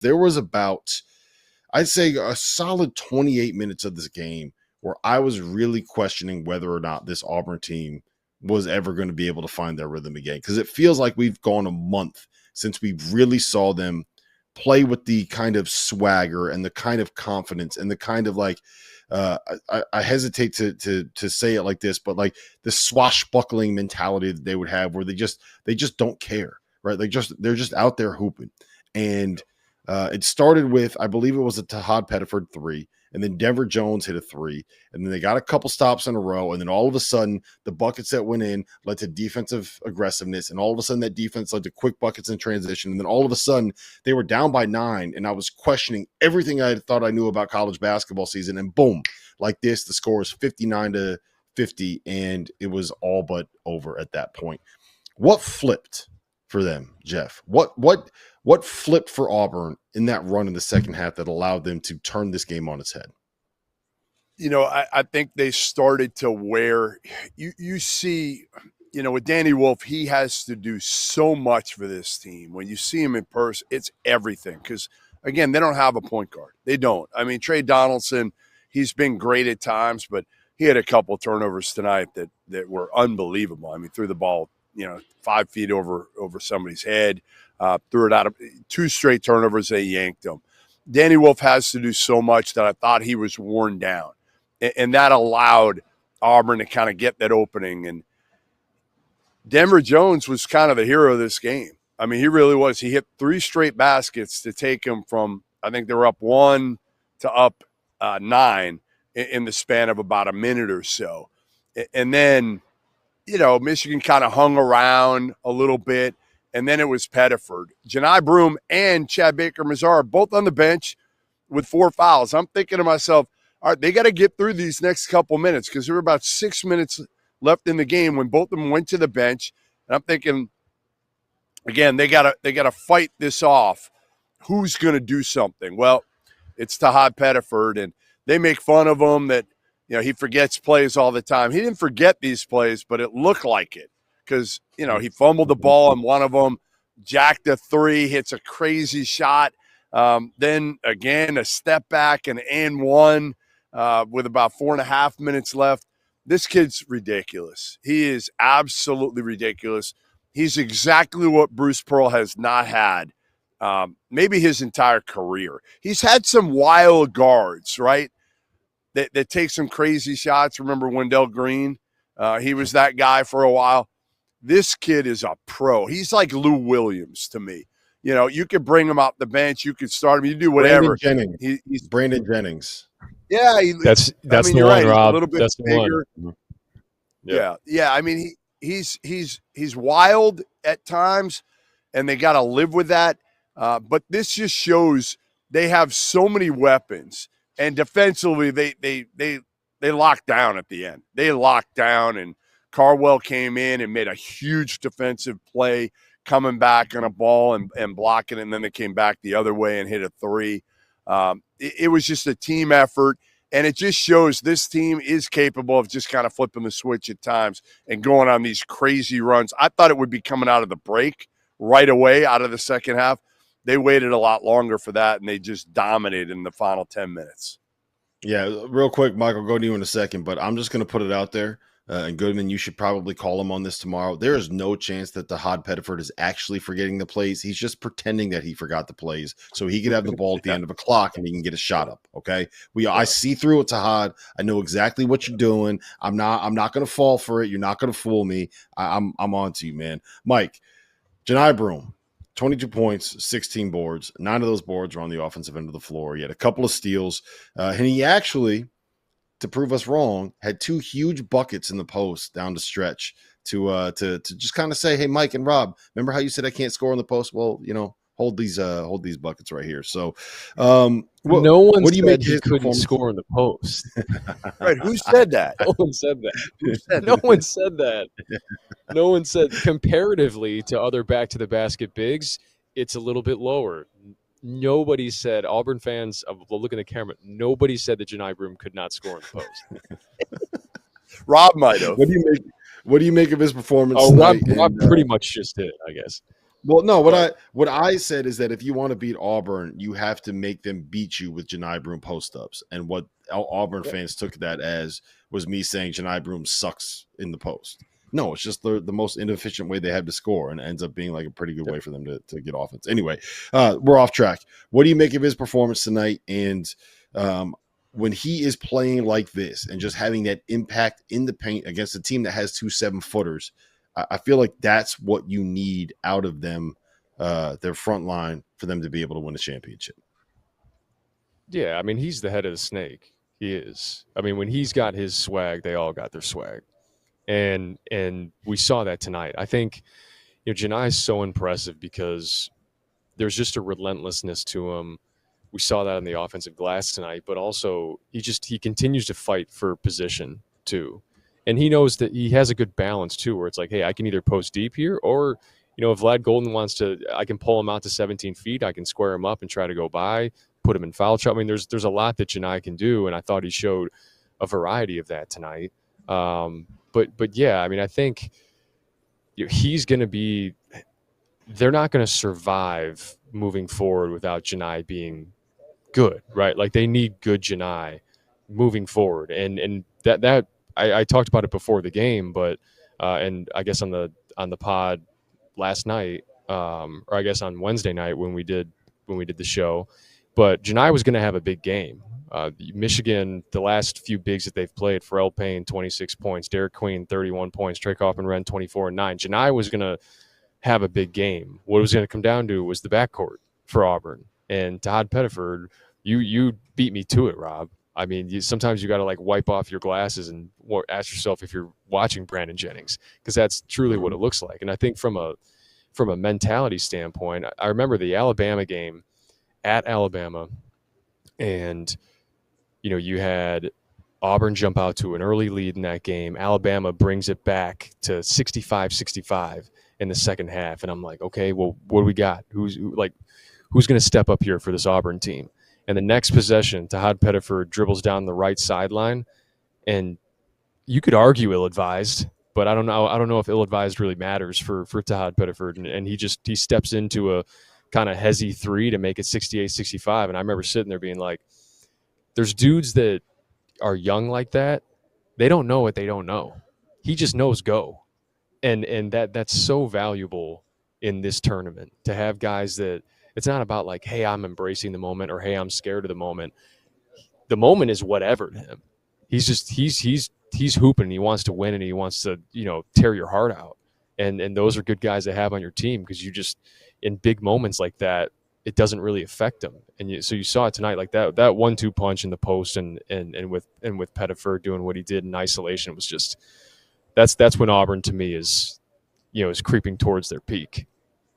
there was about, I'd say, a solid 28 minutes of this game where I was really questioning whether or not this Auburn team was ever going to be able to find their rhythm again. Because it feels like we've gone a month since we really saw them play with the kind of swagger and the kind of confidence and the kind of like, I hesitate to say it like this, but like the swashbuckling mentality that they would have where they just don't care, right? They're just out there hooping. And it started with, I believe it was a Tahad Pettiford 3, and then Denver Jones hit a 3, and then they got a couple stops in a row, and then all of a sudden the buckets that went in led to defensive aggressiveness, and all of a sudden that defense led to quick buckets in transition, and then all of a sudden they were down by 9, and I was questioning everything I thought I knew about college basketball season, and boom, like this, the score is 59-50, and it was all but over at that point. What flipped for them, Jeff? What flipped for Auburn in that run in the second half that allowed them to turn this game on its head? You know, I think they started to where you see, you know, with Danny Wolf, he has to do so much for this team. When you see him in person, it's everything. Because, again, they don't have a point guard. They don't. I mean, Trey Donaldson, he's been great at times, but he had a couple of turnovers tonight that were unbelievable. I mean, threw the ball, 5 feet over somebody's head. Threw it out of 2 straight turnovers. They yanked him. Danny Wolf has to do so much that I thought he was worn down. And that allowed Auburn to kind of get that opening. And Denver Jones was kind of the hero of this game. I mean, he really was. He hit 3 straight baskets to take him from, I think they were up 1 to up 9 in the span of about a minute or so. And then, Michigan kind of hung around a little bit. And then it was Pettiford. Janai Broome and Chad Baker-Mazar both on the bench with 4 fouls. I'm thinking to myself, all right, they got to get through these next couple minutes because there were about 6 minutes left in the game when both of them went to the bench. And I'm thinking, again, they gotta fight this off. Who's going to do something? Well, it's Tahad Pettiford, and they make fun of him that he forgets plays all the time. He didn't forget these plays, but it looked like it. Because, he fumbled the ball on one of them, jacked a 3, hits a crazy shot. Then, again, a step back and 1 with about 4.5 minutes left. This kid's ridiculous. He is absolutely ridiculous. He's exactly what Bruce Pearl has not had maybe his entire career. He's had some wild guards, right, that take some crazy shots. Remember Wendell Green? He was that guy for a while. This kid is a pro. He's like Lou Williams to me. You could bring him off the bench. You could start him. You do whatever. He's Brandon Jennings. Yeah. That's the one, right. Rob. He's a little bit bigger. Yeah. I mean, he's wild at times, and they got to live with that. But this just shows they have so many weapons, and defensively they locked down at the end. They locked down, and Carwell came in and made a huge defensive play, coming back on a ball and blocking it, and then they came back the other way and hit a 3. It was just a team effort, and it just shows this team is capable of just kind of flipping the switch at times and going on these crazy runs. I thought it would be coming out of the break right away out of the second half. They waited a lot longer for that, and they just dominated in the final 10 minutes. Yeah, real quick, Michael, go to you in a second, but I'm just going to put it out there. And Goodman, you should probably call him on this tomorrow. There is no chance that Tahad Pettiford is actually forgetting the plays. He's just pretending that he forgot the plays so he could have the ball at the end of a clock and he can get a shot up. Okay, I see through it, Tahad. I know exactly what you're doing. I'm not going to fall for it. You're not going to fool me. I'm on to you, man. Mike, Janai Broome, 22 points, 16 boards. 9 of those boards were on the offensive end of the floor. He had a couple of steals, and he actually, to prove us wrong, had 2 huge buckets in the post down the stretch to just kind of say, hey, Mike and Rob, remember how you said I can't score in the post? Well, hold these buckets right here. So no one said he couldn't score in the post. Right? Who said that? No one said that. No one said that. No one said comparatively to other back-to-the-basket bigs, it's a little bit lower. Nobody said, Auburn fans, look at the camera, nobody said that Janai Broome could not score in the post. Rob might have. What do you make of his performance? Oh, Rob pretty much just did, I guess. Well, no, But what I said is that if you want to beat Auburn, you have to make them beat you with Janai Broome post-ups. And what Auburn Yep. fans took that as was me saying Janai Broome sucks in the post. No, it's just the most inefficient way they have to score, and it ends up being like a pretty good way for them to get offense. Anyway, we're off track. What do you make of his performance tonight? And when he is playing like this and just having that impact in the paint against a team that has 2 7-footers, I feel like that's what you need out of them, their front line, for them to be able to win a championship. Yeah, I mean, he's the head of the snake. He is. I mean, when he's got his swag, they all got their swag. And we saw that tonight. I think, Janai is so impressive because there's just a relentlessness to him. We saw that on the offensive glass tonight, but also he continues to fight for position too. And he knows that he has a good balance too, where it's like, hey, I can either post deep here, or, if Vlad Golden wants to, I can pull him out to 17 feet. I can square him up and try to go by, put him in foul trouble. I mean, there's a lot that Janai can do, and I thought he showed a variety of that tonight. But yeah, I mean, I think he's going to be. They're not going to survive moving forward without Janai being good, right? Like, they need good Janai moving forward, and that I talked about it before the game, but and I guess on the pod last night, or I guess on Wednesday night when we did the show, but Janai was going to have a big game. Michigan, the last few bigs that they've played, Pharrell Payne 26 points, Derek Queen 31 points, Trey Kaufman-Renn 24 and 9. Janai was going to have a big game. What it was going to come down to was the backcourt for Auburn. And Todd Pettiford, you beat me to it, Rob. I mean, sometimes you got to like wipe off your glasses and ask yourself if you're watching Brandon Jennings, because that's truly what it looks like. And I think from a mentality standpoint, I remember the Alabama game at Alabama, and you had Auburn jump out to an early lead in that game. Alabama brings it back to 65-65 in the second half, and I'm like, okay, well, what do we got? Who's going to step up here for this Auburn team? And the next possession, Todd Pettiford dribbles down the right sideline, and you could argue ill-advised, but I don't know if ill-advised really matters for Todd Pettiford, and he steps into a kind of hezzy three to make it 68-65, and I remember sitting there being like, there's dudes that are young like that, they don't know what they don't know. He just knows go. And that's so valuable in this tournament, to have guys that it's not about like, hey, I'm embracing the moment, or hey, I'm scared of the moment. The moment is whatever to him. He's hooping, and he wants to win, and he wants to, tear your heart out. And those are good guys to have on your team, because you just, in big moments like that, it doesn't really affect them. And so you saw it tonight, like that 1-2 punch in the post, and with Pettiford doing what he did in isolation, was just, that's when Auburn to me is creeping towards their peak.